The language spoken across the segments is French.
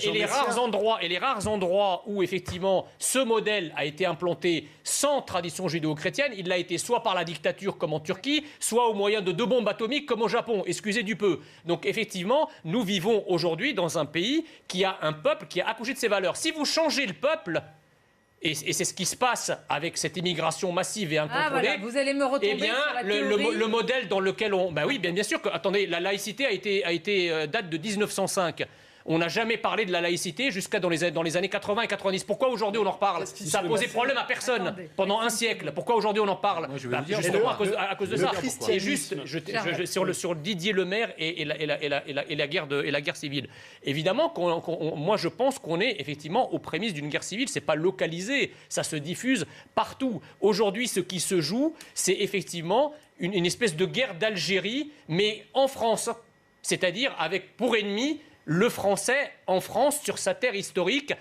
Et les rares endroits où effectivement ce modèle a été implanté sans tradition judéo-chrétienne, il l'a été soit par la dictature comme en Turquie, soit au moyen de 2 bombes atomiques comme au Japon, excusez du peu. Donc effectivement, nous vivons aujourd'hui dans un pays qui a un peuple qui a accouché de ses valeurs. Si vous changez le peuple, et c'est ce qui se passe avec cette immigration massive et incontrôlée. Voilà, vous allez me retomber eh bien, sur la théorie. le modèle dans lequel on... Ben oui, bien sûr que... Attendez, la laïcité date de 1905. On n'a jamais parlé de la laïcité jusqu'à dans les années 80 et 90. Pourquoi aujourd'hui on en reparle? Ça a posé problème à personne pendant un siècle. Pourquoi aujourd'hui on en parle? Justement à cause de ça. Et juste sur Didier Lemaire et la guerre civile. Évidemment, moi je pense qu'on est effectivement aux prémices d'une guerre civile. C'est pas localisé, ça se diffuse partout. Aujourd'hui, ce qui se joue, c'est effectivement une espèce de guerre d'Algérie, mais en France. C'est-à-dire avec pour ennemi le français en France, sur sa terre historique,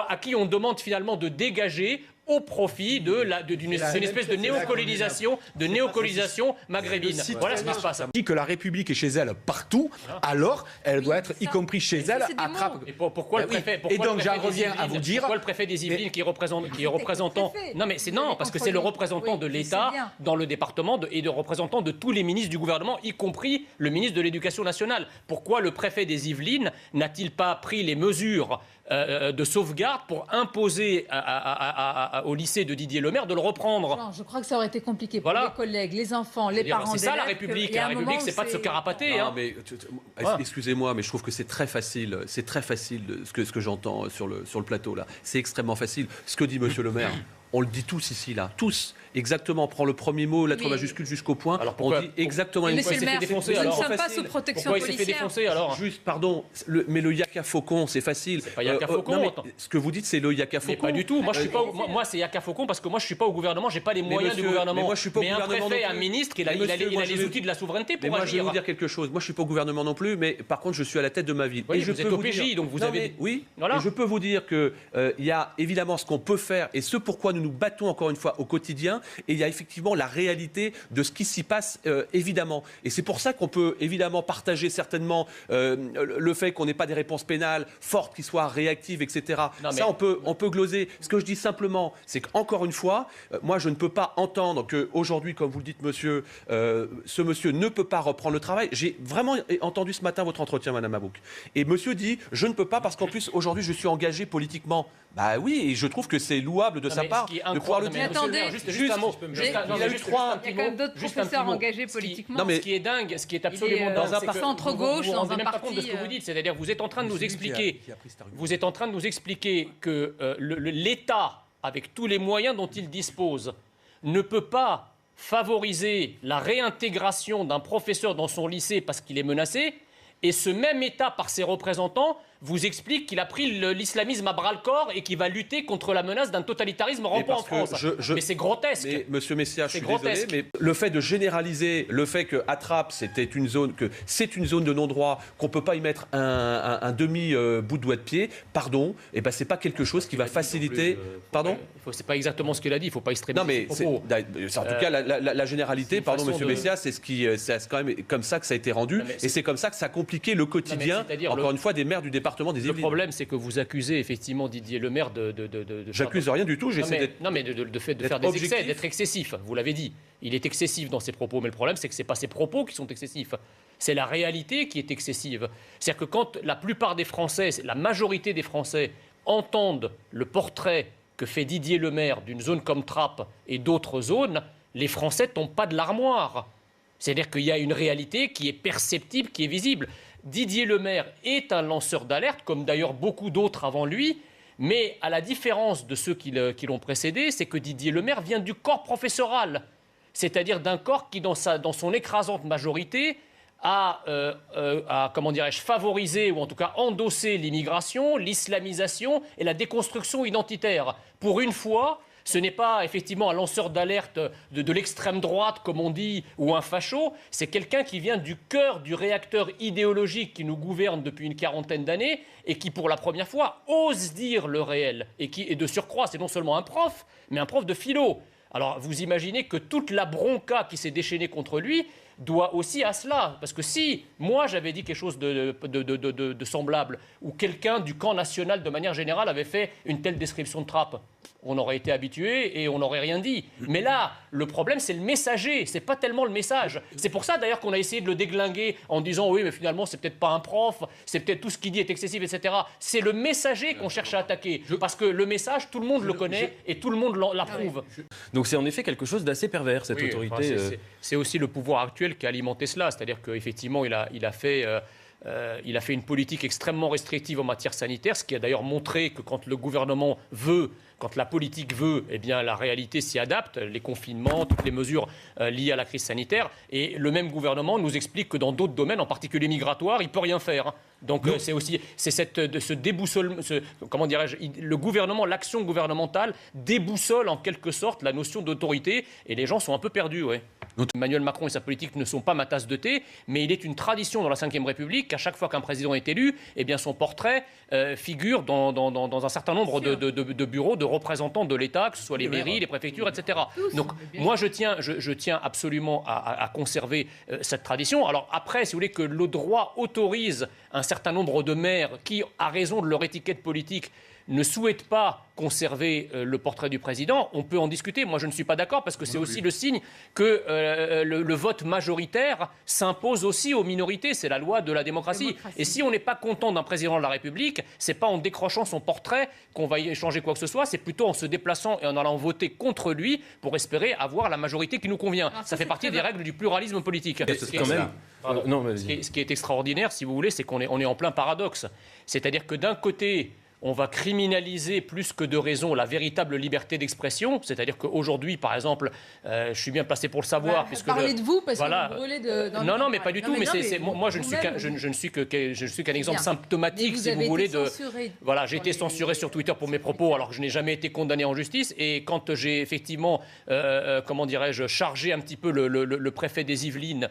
à qui on demande finalement de dégager au profit d'une espèce de néocolonisation maghrébine. Voilà ce qui se passe. Dit que la République est chez elle partout, alors elle doit être, y compris chez elle, à Trappes. Et pourquoi le préfet? Et donc j'en reviens à vous dire... Pourquoi le préfet des Yvelines qui est représentant... Non, mais parce que c'est le représentant de l'État dans le département et de représentant de tous les ministres du gouvernement, y compris le ministre de l'Éducation nationale. Pourquoi le préfet des Yvelines n'a-t-il pas pris les mesures de sauvegarde pour imposer au lycée de Didier Lemaire de le reprendre? Non, je crois que ça aurait été compliqué pour les collègues, les enfants, les parents. C'est ça la République. La République, c'est pas de se carapater. Excusez-moi, mais je trouve que c'est très facile. C'est très facile ce que j'entends sur le plateau là. C'est extrêmement facile. Ce que dit Monsieur le Maire. On le dit tous ici, là. Tous. Exactement. On prend le premier mot, lettre majuscule jusqu'au point. Alors pourquoi, on dit exactement une Monsieur le maire, nous ne sommes pas sous protection policière. Pourquoi il s'est fait défoncer alors? Juste, pardon, mais le Yaka Faucon, c'est facile. C'est pas Yaka Faucon. Ce que vous dites, c'est le Yaka Faucon. Mais pas du tout. Moi, je suis pas. Moi, c'est Yaka Faucon parce que moi, je suis pas au gouvernement. J'ai pas les moyens du gouvernement. Mais moi, je suis pas au gouvernement. Un préfet, un ministre, il a les outils de la souveraineté pour agir. Moi, je vais vous dire quelque chose. Moi, je suis pas au gouvernement non plus, mais par contre, je suis à la tête de ma ville. Et vous êtes au PJ, donc vous avez. Oui. Et je peux vous dire que il y a évidemment ce qu'on peut faire et ce pourquoi nous nous battons encore une fois au quotidien, et il y a effectivement la réalité de ce qui s'y passe, évidemment. Et c'est pour ça qu'on peut évidemment partager certainement le fait qu'on n'ait pas des réponses pénales fortes qui soient réactives, etc. Ça, on peut gloser. Ce que je dis simplement, c'est qu'encore une fois, moi, je ne peux pas entendre qu'aujourd'hui, comme vous le dites, monsieur, ce monsieur ne peut pas reprendre le travail. J'ai vraiment entendu ce matin votre entretien, Madame Abouk. Et monsieur dit, je ne peux pas parce qu'en plus, aujourd'hui, je suis engagé politiquement. Bah oui, et je trouve que c'est louable de sa part de pouvoir le dire. Attendez, juste un mot. Il y a quand même d'autres professeurs engagés politiquement. Non, mais ce qui est dingue, ce qui est absolument dingue, dans un centre-gauche, dans un parti... Vous ne vous rendez même pas compte de ce que vous dites. C'est-à-dire que vous êtes en train de nous expliquer que l'État, avec tous les moyens dont il dispose, ne peut pas favoriser la réintégration d'un professeur dans son lycée parce qu'il est menacé, et ce même État, par ses représentants, vous explique qu'il a pris l'islamisme à bras-le-corps et qu'il va lutter contre la menace d'un totalitarisme rampant en France. Mais c'est grotesque. Mais, Monsieur Messia, je suis désolé, mais le fait de généraliser le fait qu'à Trappes, c'est une zone de non-droit, qu'on ne peut pas y mettre un demi-bout de doigt de pied, pardon, et ben c'est pas quelque chose qui va faciliter... Pardon ? C'est pas exactement ce qu'il a dit, il ne faut pas extrémiser. Non, mais c'est en tout cas la généralité, pardon Monsieur Messia, c'est quand même comme ça que ça a été rendu, et c'est comme ça que ça a compliqué le quotidien, encore une fois, des maires du département. Le problème, c'est que vous accusez effectivement Didier Lemaire de J'accuse rien du tout, j'essaie de faire des excès, d'être excessif. Vous l'avez dit, il est excessif dans ses propos, mais le problème, c'est que ce n'est pas ses propos qui sont excessifs. C'est la réalité qui est excessive. C'est-à-dire que quand la plupart des Français, la majorité des Français, entendent le portrait que fait Didier Lemaire d'une zone comme Trappes et d'autres zones, les Français ne tombent pas de l'armoire. C'est-à-dire qu'il y a une réalité qui est perceptible, qui est visible. Didier Lemaire est un lanceur d'alerte, comme d'ailleurs beaucoup d'autres avant lui, mais à la différence de ceux qui l'ont précédé, c'est que Didier Lemaire vient du corps professoral, c'est-à-dire d'un corps qui, dans son écrasante majorité, a favorisé, ou en tout cas endossé l'immigration, l'islamisation et la déconstruction identitaire. Pour une fois, ce n'est pas effectivement un lanceur d'alerte de l'extrême droite, comme on dit, ou un facho. C'est quelqu'un qui vient du cœur du réacteur idéologique qui nous gouverne depuis une quarantaine d'années et qui, pour la première fois, ose dire le réel. Et de surcroît, c'est non seulement un prof, mais un prof de philo. Alors, vous imaginez que toute la bronca qui s'est déchaînée contre lui, doit aussi à cela. Parce que si moi j'avais dit quelque chose de semblable, ou quelqu'un du camp national de manière générale avait fait une telle description de Trapp, on aurait été habitué et on n'aurait rien dit. Mais là, le problème, c'est le messager, c'est pas tellement le message. C'est pour ça d'ailleurs qu'on a essayé de le déglinguer en disant oui, mais finalement, c'est peut-être pas un prof, c'est peut-être tout ce qu'il dit est excessif, etc. C'est le messager qu'on cherche à attaquer. Parce que le message, tout le monde le connaît et tout le monde l'approuve. Donc c'est en effet quelque chose d'assez pervers, cette autorité. Enfin, c'est aussi le pouvoir actuel qui a alimenté cela. C'est-à-dire qu'effectivement, il a fait une politique extrêmement restrictive en matière sanitaire, ce qui a d'ailleurs montré que quand le gouvernement veut, quand la politique veut, eh bien la réalité s'y adapte, les confinements, toutes les mesures liées à la crise sanitaire. Et le même gouvernement nous explique que dans d'autres domaines, en particulier migratoires, il ne peut rien faire. Donc c'est ce déboussole, comment dirais-je, le gouvernement, l'action gouvernementale déboussole en quelque sorte la notion d'autorité et les gens sont un peu perdus, ouais. Emmanuel Macron et sa politique ne sont pas ma tasse de thé, mais il est une tradition dans la Ve République qu'à chaque fois qu'un président est élu, eh bien son portrait figure dans un certain nombre de bureaux de représentants de l'État, que ce soit les mairies, les préfectures, etc. Donc moi je tiens absolument à conserver cette tradition. Alors après, si vous voulez que le droit autorise un certain nombre de maires qui, à raison de leur étiquette politique, ne souhaitent pas conserver le portrait du président, on peut en discuter. Moi, je ne suis pas d'accord parce que c'est aussi le signe que le vote majoritaire s'impose aussi aux minorités. C'est la loi de la démocratie. Et si on n'est pas content d'un président de la République, c'est pas en décrochant son portrait qu'on va y échanger quoi que ce soit, c'est plutôt en se déplaçant et en allant voter contre lui pour espérer avoir la majorité qui nous convient. Alors, ça fait partie des règles du pluralisme politique. Ce qui est extraordinaire, si vous voulez, c'est qu'on est en plein paradoxe. C'est-à-dire que d'un côté, on va criminaliser plus que de raison la véritable liberté d'expression. C'est-à-dire qu'aujourd'hui, par exemple, je suis bien placé pour le savoir. Parlez de vous, parce que vous brûlez Non, mais pas du tout. Moi, je ne suis qu'un exemple symptomatique, si vous voulez. Voilà, j'ai été censuré sur Twitter pour mes propos, alors que je n'ai jamais été condamné en justice. Et quand j'ai effectivement, comment dirais-je, chargé un petit peu le préfet des Yvelines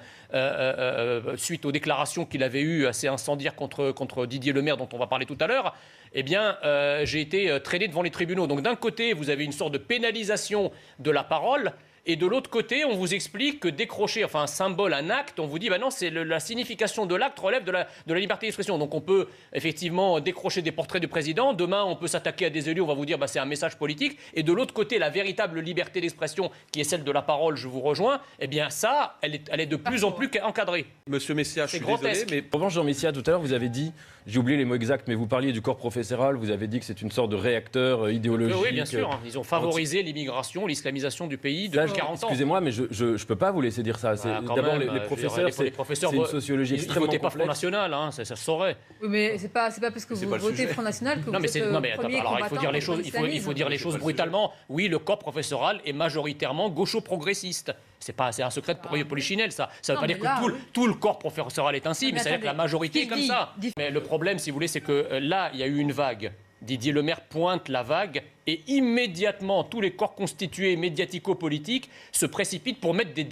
suite aux déclarations qu'il avait eues assez incendiaires contre Didier Lemaire, dont on va parler tout à l'heure, eh bien, j'ai été traîné devant les tribunaux. Donc d'un côté, vous avez une sorte de pénalisation de la parole, et de l'autre côté, on vous explique que décrocher, un symbole, un acte, on vous dit, non, c'est la signification de l'acte relève de la liberté d'expression. Donc on peut effectivement décrocher des portraits du président. Demain, on peut s'attaquer à des élus, on va vous dire, c'est un message politique. Et de l'autre côté, la véritable liberté d'expression, qui est celle de la parole, je vous rejoins, eh bien ça, elle est de plus en plus encadrée. Monsieur Messia, je suis désolé, mais... En revanche, Jean Messia, tout à l'heure, vous avez dit, j'ai oublié les mots exacts, mais vous parliez du corps professoral, vous avez dit que c'est une sorte de réacteur idéologique. Oui, bien sûr. Ils ont favorisé l'immigration, l'islamisation du pays depuis 40 ans. Excusez-moi, mais je ne peux pas vous laisser dire ça. D'abord, les professeurs, c'est une sociologie extrêmement complexe. Ils ne votaient pas Front National, ça se saurait. Oui, mais c'est pas parce que vous votez Front National que vous êtes premier combattant. Il faut dire les choses brutalement. Oui, le corps professoral est majoritairement gaucho-progressiste. C'est un secret de polichinelle, ça. Ça ne veut pas dire que tout le corps professoral est ainsi, mais ça veut dire que la majorité est comme ça. Mais le problème, si vous voulez, c'est que là, il y a eu une vague. Didier Lemaire pointe la vague et immédiatement, tous les corps constitués médiatico-politiques se précipitent pour mettre des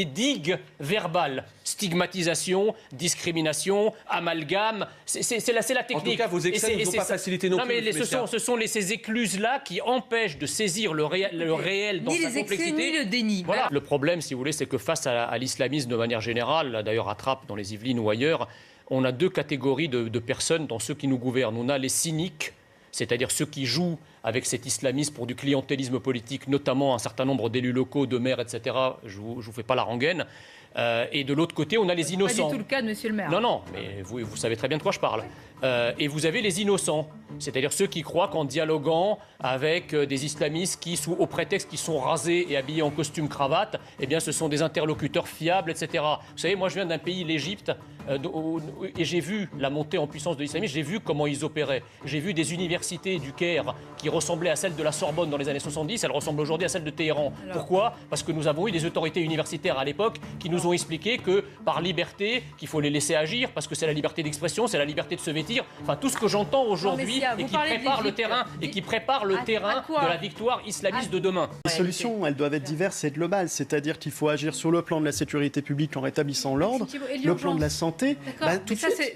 digues verbales. Stigmatisation, discrimination, amalgame, c'est la technique. En tout cas, vos excès ne sont pas facilités non plus. Non, mais ce sont ces écluses-là qui empêchent de saisir le réel dans sa complexité. Ni le déni. Voilà. Le problème, si vous voulez, c'est que face à l'islamisme de manière générale, d'ailleurs à Trappes, dans les Yvelines ou ailleurs, on a deux catégories de personnes dans ceux qui nous gouvernent. On a les cyniques, c'est-à-dire ceux qui jouent avec cet islamisme pour du clientélisme politique, notamment un certain nombre d'élus locaux, de maires, etc. Je vous fais pas la rengaine. Et de l'autre côté, on a les innocents. Pas du tout le cas de monsieur le maire. Non, mais vous savez très bien de quoi je parle. Et vous avez les innocents, c'est-à-dire ceux qui croient qu'en dialoguant avec des islamistes qui, au prétexte qu'ils sont rasés et habillés en costume cravate, eh bien, ce sont des interlocuteurs fiables, etc. Vous savez, moi, je viens d'un pays, l'Égypte, et j'ai vu la montée en puissance de l'islamisme, j'ai vu comment ils opéraient. J'ai vu des universités du Caire qui ressemblaient à celles de la Sorbonne dans les années 70, elles ressemblent aujourd'hui à celles de Téhéran. Pourquoi ? Parce que nous avons eu des autorités universitaires à l'époque qui nous ont expliqué que par liberté, qu'il faut les laisser agir, parce que c'est la liberté d'expression, c'est la liberté de se vêtir. Enfin, tout ce que j'entends aujourd'hui et qui prépare le terrain de la victoire islamiste de demain. Les solutions, elles doivent être diverses et globales, c'est-à-dire qu'il faut agir sur le plan de la sécurité publique en rétablissant l'ordre, le plan de la santé,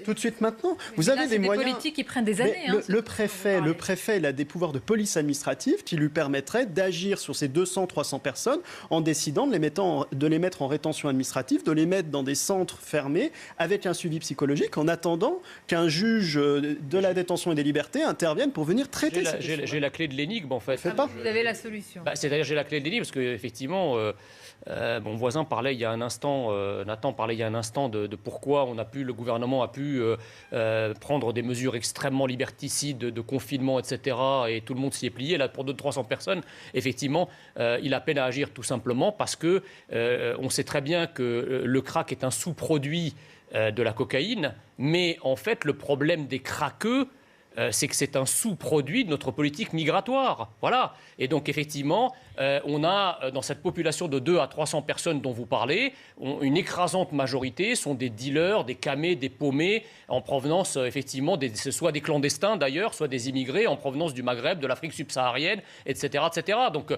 tout de suite maintenant. Vous avez des moyens. C'est des politiques qui prennent des années. Le préfet, il a des pouvoirs de police administrative qui lui permettraient d'agir sur ces 200-300 personnes en décidant de les mettre en rétention administrative, de les mettre dans des centres fermés avec un suivi psychologique en attendant qu'un juge de la détention et des libertés intervienne pour venir traiter ça. J'ai la clé de l'énigme en fait. Vous avez la solution. C'est-à-dire j'ai la clé de l'énigme parce qu'effectivement, mon voisin parlait il y a un instant, Nathan parlait il y a un instant de pourquoi le gouvernement a pu prendre des mesures extrêmement liberticides de confinement, etc. Et tout le monde s'y est plié. Là, pour 200-300 personnes, effectivement, il a peine à agir tout simplement parce que on sait très bien que le crack est un sous-produit de la cocaïne, mais en fait, le problème des craqueux, c'est que c'est un sous-produit de notre politique migratoire. Voilà. Et donc, effectivement, on a, dans cette population de 200 à 300 personnes dont vous parlez, une écrasante majorité sont des dealers, des camés, des paumés, en provenance, effectivement, soit des clandestins d'ailleurs, soit des immigrés en provenance du Maghreb, de l'Afrique subsaharienne, etc. etc. Donc,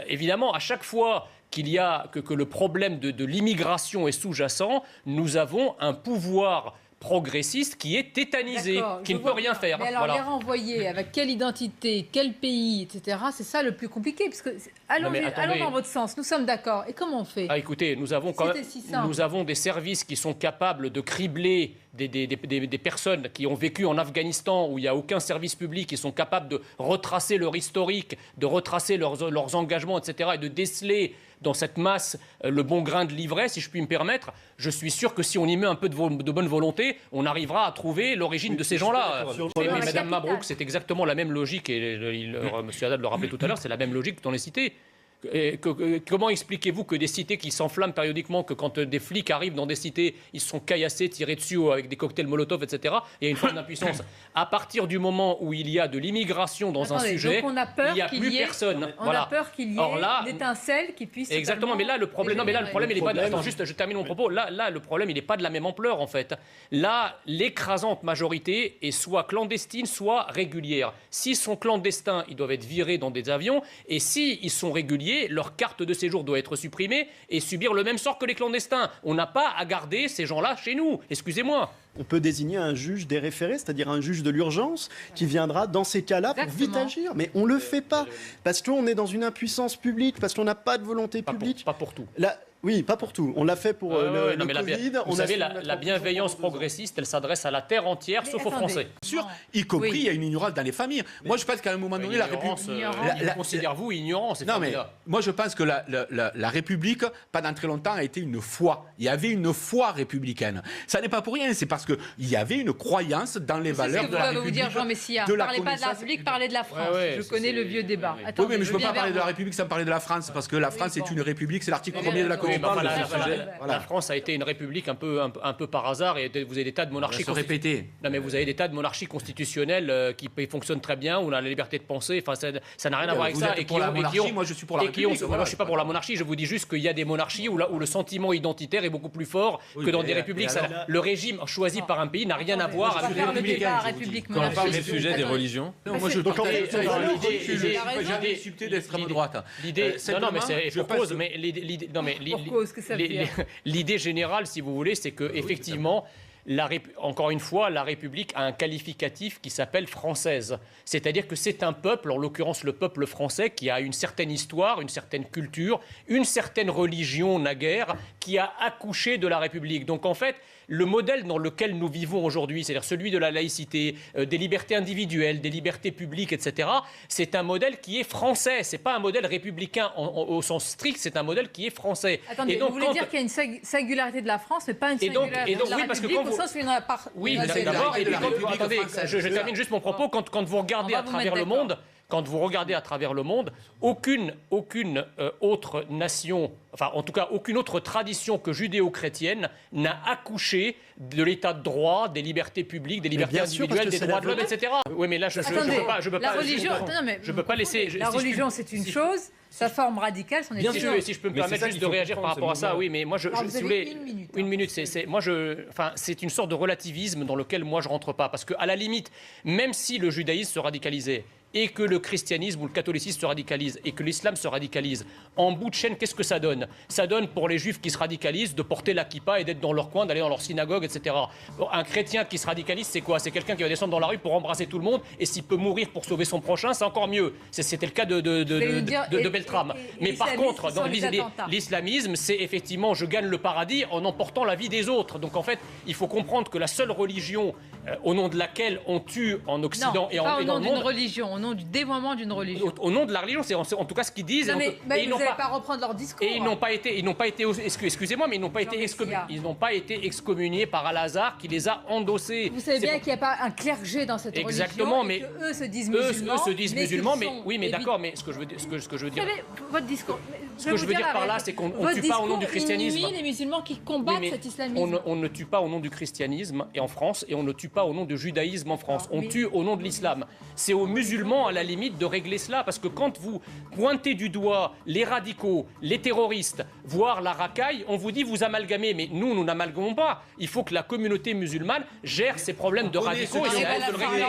évidemment, à chaque fois que le problème de l'immigration est sous-jacent, nous avons un pouvoir progressiste qui est tétanisé, qui ne peut rien faire. Mais alors, les renvoyer avec quelle identité, quel pays, etc., c'est ça le plus compliqué. Parce que, allons dans votre sens, nous sommes d'accord. Et comment on fait ? Écoutez, nous avons des services qui sont capables de cribler des personnes qui ont vécu en Afghanistan où il n'y a aucun service public, qui sont capables de retracer leur historique, de retracer leurs engagements, etc., et de déceler dans cette masse le bon grain de livret, si je puis me permettre. Je suis sûr que si on y met un peu de bonne volonté, on arrivera à trouver l'origine de ces gens-là. Mais Mme Mabrouk, c'est exactement la même logique, et M. Haddad le rappelait tout à l'heure, c'est la même logique dans les cités. Comment expliquez-vous que des cités qui s'enflamment périodiquement, que quand des flics arrivent dans des cités, ils se sont caillassés, tirés dessus avec des cocktails Molotov, etc. Il y a une forme d'impuissance. À partir du moment où il y a de l'immigration dans un sujet, il n'y a plus personne. On a peur qu'il y ait d'étincelles qui puissent... Exactement, mais là, le problème, il n'est pas... Attends, juste, je termine mon propos. Là, le problème, il n'est pas de la même ampleur, en fait. Là, l'écrasante majorité est soit clandestine, soit régulière. S'ils sont clandestins, ils doivent être virés dans des avions. Et s'ils sont réguliers, leur carte de séjour doit être supprimée et subir le même sort que les clandestins. On n'a pas à garder ces gens-là chez nous. Excusez-moi. On peut désigner un juge des référés, c'est-à-dire un juge de l'urgence qui viendra dans ces cas-là pour vite agir. Mais on ne le fait pas parce qu'on est dans une impuissance publique, parce qu'on n'a pas de volonté publique. Pas pour tout. Oui, pas pour tout. On l'a fait pour le Covid. Vous savez, la bienveillance progressiste, elle s'adresse à la terre entière, sauf aux Français. Bien sûr, y compris, il y a une ignorance dans les familles. Moi, je pense qu'à un moment donné, la République... Considérez-vous ignorant, Non, mais moi, je pense que la République, pendant très longtemps, a été une foi. Il y avait une foi républicaine. Ça n'est pas pour rien, c'est parce qu'il y avait une croyance dans les valeurs de la République. Vous dire, Jean Messia, ne parlez pas de la République, parlez de la France. Je connais le vieux débat. Oui, mais je ne peux pas parler de la République sans parler de la France, parce que la France est une république, c'est l'article 1er de la Constitution. La France a été une république un peu par hasard, et vous avez des tas de monarchies Non, mais vous avez des tas de monarchies constitutionnelles qui fonctionnent très bien, où on a la liberté de penser. Enfin, ça n'a rien à voir avec ça. Moi, je suis pour la République. Moi, je suis pas pour la monarchie. Je vous dis juste qu'il y a des monarchies où le sentiment identitaire est beaucoup plus fort que dans des républiques. Le régime choisi par un pays n'a rien à voir avec la République. Quand on parle du sujet des religions. Moi, je j'avais insulté d'extrême droite. Non, mais c'est pour cause. Mais l'idée générale, si vous voulez, c'est que effectivement, encore une fois, la République a un qualificatif qui s'appelle française. C'est-à-dire que c'est un peuple, en l'occurrence le peuple français, qui a une certaine histoire, une certaine culture, une certaine religion naguère, qui a accouché de la République. Donc en fait, le modèle dans lequel nous vivons aujourd'hui, c'est-à-dire celui de la laïcité, des libertés individuelles, des libertés publiques, etc., c'est un modèle qui est français. C'est pas un modèle républicain au sens strict, c'est un modèle qui est français. Attendez, vous voulez dire qu'il y a une singularité de la France, mais pas une singularité de la République, au sens où il n'y en a pas... Oui, d'abord, attendez, je termine juste mon propos. Quand vous regardez à travers le monde... quand vous regardez à travers le monde, aucune autre nation, enfin en tout cas aucune autre tradition que judéo-chrétienne n'a accouché de l'état de droit, des libertés publiques, des libertés individuelles, des droits de l'homme, etc. Oui, mais là, je ne peux pas laisser... La religion, c'est une chose, sa forme radicale, c'en est une autre. Si je peux me permettre juste de réagir par rapport à ça, oui, mais moi, si vous voulez, une minute, c'est une sorte de relativisme dans lequel moi, je ne rentre pas. Parce qu'à la limite, même si le judaïsme se radicalisait, et que le christianisme ou le catholicisme se radicalise et que l'islam se radicalise, en bout de chaîne, qu'est-ce que ça donne? Ça donne pour les juifs qui se radicalisent de porter la kippa et d'être dans leur coin, d'aller dans leur synagogue, etc. Un chrétien qui se radicalise, c'est quoi? C'est quelqu'un qui va descendre dans la rue pour embrasser tout le monde et s'il peut mourir pour sauver son prochain, c'est encore mieux. C'était le cas de Beltrame. Mais par contre, dans l'islamisme, c'est effectivement je gagne le paradis en emportant la vie des autres. Donc en fait, il faut comprendre que la seule religion au nom de laquelle on tue en Occident et dans le monde... religion, au nom du dévoiement d'une religion. Au nom de la religion, c'est en tout cas ce qu'ils disent. Non, mais vous n'allez pas reprendre leur discours. Et ils n'ont pas été, excusez-moi, mais ils n'ont pas été excommuniés par Al-Azhar qui les a endossés. Vous savez bien qu'il n'y a pas un clergé dans cette religion. Exactement, mais eux se disent musulmans. Eux se disent musulmans, mais oui, mais d'accord, mais ce que je veux dire. Vous savez, votre discours. Ce que je veux dire par là, c'est qu'on ne tue pas au nom du christianisme. Il les musulmans qui combattent cet islamisme. On ne tue pas au nom du christianisme et en France, et on ne tue pas au nom du judaïsme en France. On tue au nom de l'islam. C'est aux musulmans, à la limite, de régler cela, parce que quand vous pointez du doigt les radicaux, les terroristes, voire la racaille, on vous dit vous amalgamez. Mais nous n'amalgamons pas. Il faut que la communauté musulmane gère ces problèmes de radicaux et on peut le régler.